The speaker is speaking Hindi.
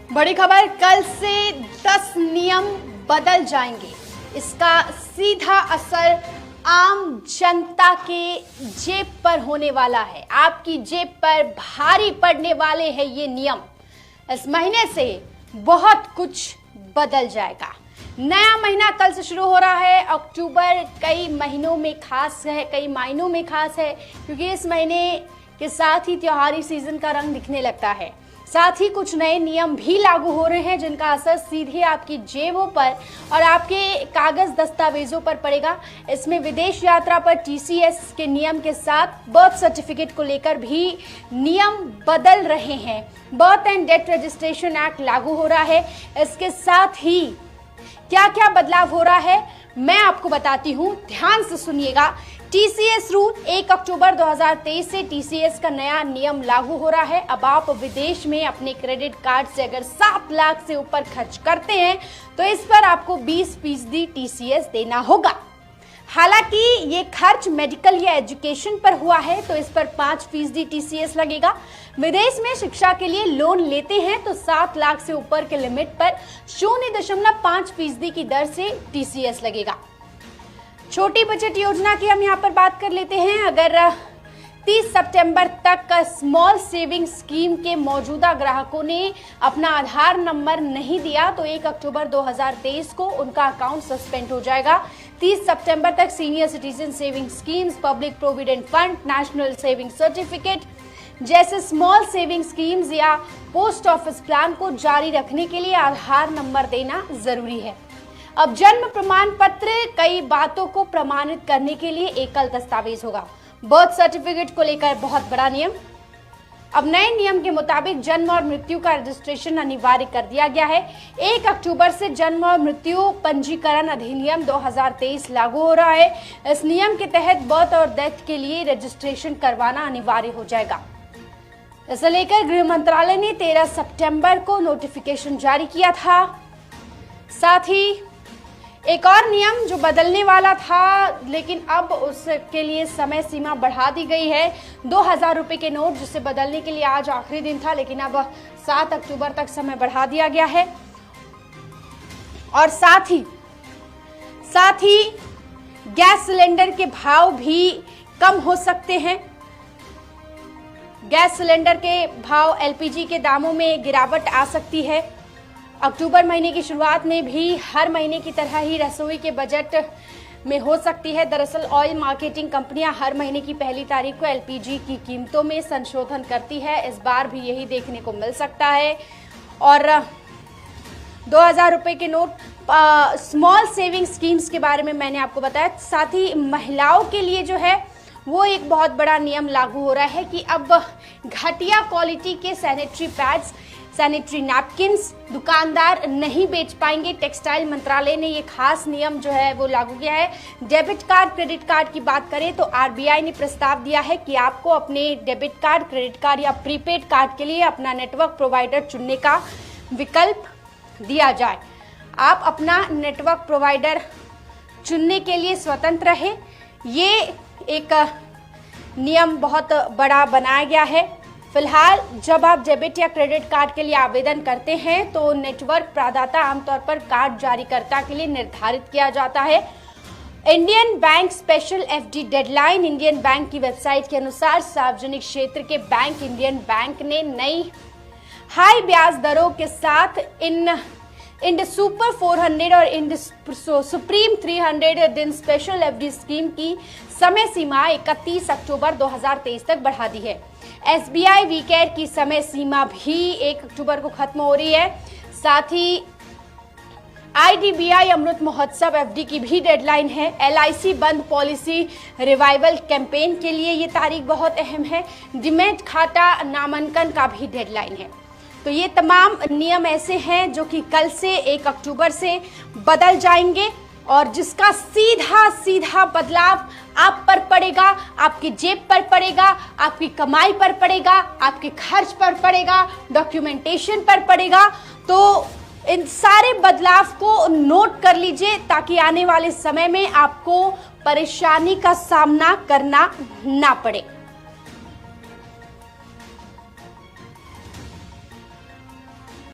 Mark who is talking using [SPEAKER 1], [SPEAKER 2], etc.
[SPEAKER 1] बड़ी खबर, कल से 10 नियम बदल जाएंगे। इसका सीधा असर आम जनता के जेब पर होने वाला है। आपकी जेब पर भारी पड़ने वाले हैं ये नियम। इस महीने से बहुत कुछ बदल जाएगा। नया महीना कल से शुरू हो रहा है। अक्टूबर कई महीनों में खास है, कई मायनों में खास है, क्योंकि इस महीने के साथ ही त्योहारी सीजन का रंग दिखने लगता है। साथ ही कुछ नए नियम भी लागू हो रहे हैं जिनका असर सीधे आपकी जेबों पर और आपके कागज दस्तावेजों पर पड़ेगा। इसमें विदेश यात्रा पर टीसीएस के नियम के साथ बर्थ सर्टिफिकेट को लेकर भी नियम बदल रहे हैं। Birth and death registration act लागू हो रहा है। इसके साथ ही क्या क्या बदलाव हो रहा है मैं आपको बताती हूं, ध्यान से सुनिएगा। टीसीएस रूल 1 अक्टूबर 2023 से टीसीएस का नया नियम लागू हो रहा है। अब आप विदेश में अपने क्रेडिट कार्ड से अगर 7 लाख से ऊपर खर्च करते हैं तो इस पर आपको 20% टीसीएस देना होगा। हालांकि ये खर्च मेडिकल या एजुकेशन पर हुआ है तो इस पर 5% टीसीएस लगेगा। विदेश में शिक्षा के लिए लोन लेते हैं तो 7 लाख से ऊपर के लिमिट पर 0.5% की दर से टीसीएस लगेगा। छोटी बचत योजना की हम यहाँ पर बात कर लेते हैं। अगर 30 सितंबर तक स्मॉल सेविंग स्कीम के मौजूदा ग्राहकों ने अपना आधार नंबर नहीं दिया तो 1 अक्टूबर 2023 को उनका अकाउंट सस्पेंड हो जाएगा। 30 सितंबर तक senior citizen saving schemes, public provident fund, national saving certificate जैसे स्मॉल सेविंग स्कीम्स या पोस्ट ऑफिस प्लान को जारी रखने के लिए आधार नंबर देना जरूरी है। अब जन्म प्रमाण पत्र कई बातों को प्रमाणित करने के लिए एकल दस्तावेज होगा। बर्थ सर्टिफिकेट को लेकर बहुत बड़ा नियम। अब नए नियम के मुताबिक जन्म और मृत्यु का रजिस्ट्रेशन अनिवार्य कर दिया गया है। 1 अक्टूबर से जन्म और मृत्यु पंजीकरण अधिनियम 2023 लागू हो रहा है। इस नियम के तहत बर्थ और डेथ के लिए रजिस्ट्रेशन करवाना अनिवार्य हो जाएगा। इसे लेकर गृह मंत्रालय ने 13 सितंबर को नोटिफिकेशन जारी किया था। साथ ही एक और नियम जो बदलने वाला था लेकिन अब उसके लिए समय सीमा बढ़ा दी गई है। 2000 रुपए के नोट जिसे बदलने के लिए आज आखिरी दिन था, लेकिन अब 7 अक्टूबर तक समय बढ़ा दिया गया है। और साथ ही गैस सिलेंडर के भाव भी कम हो सकते हैं। गैस सिलेंडर के भाव, एलपीजी के दामों में गिरावट आ सकती है। अक्टूबर महीने की शुरुआत में भी हर महीने की तरह ही रसोई के बजट में हो सकती है। दरअसल ऑयल मार्केटिंग कंपनियां हर महीने की पहली तारीख को एलपीजी की कीमतों में संशोधन करती है। इस बार भी यही देखने को मिल सकता है। और 2000 रुपए के नोट, स्मॉल सेविंग स्कीम्स के बारे में मैंने आपको बताया। साथ ही महिलाओं के लिए जो है वो एक बहुत बड़ा नियम लागू हो रहा है कि अब घटिया क्वालिटी के सैनिटरी पैड्स, सैनिटरी नैपकिन्स दुकानदार नहीं बेच पाएंगे। टेक्सटाइल मंत्रालय ने ये खास नियम जो है वो लागू किया है। डेबिट कार्ड, क्रेडिट कार्ड की बात करें तो आरबीआई ने प्रस्ताव दिया है कि आपको अपने डेबिट कार्ड, क्रेडिट कार्ड या प्रीपेड कार्ड के लिए अपना नेटवर्क प्रोवाइडर चुनने का विकल्प दिया जाए। आप अपना नेटवर्क प्रोवाइडर चुनने के लिए स्वतंत्र है। ये एक नियम बहुत बड़ा बनाया गया है। फिलहाल जब आप डेबिट या क्रेडिट कार्ड के लिए आवेदन करते हैं तो नेटवर्क प्रदाता आमतौर पर कार्ड जारीकर्ता के लिए निर्धारित किया जाता है। Indian bank special FD deadline. Indian bank की वेबसाइट के अनुसार सार्वजनिक क्षेत्र के बैंक इंडियन बैंक ने नई हाई ब्याज दरों के साथ इंड सुपर 400 और इंड सुप्रीम 300 दिन स्पेशल एफडी स्कीम की समय सीमा 31 अक्टूबर 2023 तक बढ़ा दी है। एसबीआई वीकेयर की समय सीमा भी 1 अक्टूबर को खत्म हो रही है। साथ ही आईडीबीआई अमृत महोत्सव एफडी की भी डेडलाइन है। एलआईसी बंद पॉलिसी रिवाइवल कैंपेन के लिए ये तारीख बहुत अहम है। डीमैट खाता नामांकन का भी डेडलाइन है। तो ये तमाम नियम ऐसे हैं जो कि कल से 1 अक्टूबर से बदल जाएंगे और जिसका सीधा बदलाव आप पर पड़ेगा, आपकी जेब पर पड़ेगा, आपकी कमाई पर पड़ेगा, आपके खर्च पर पड़ेगा, डॉक्यूमेंटेशन पर पड़ेगा। तो इन सारे बदलाव को नोट कर लीजिए ताकि आने वाले समय में आपको परेशानी का सामना करना ना पड़े।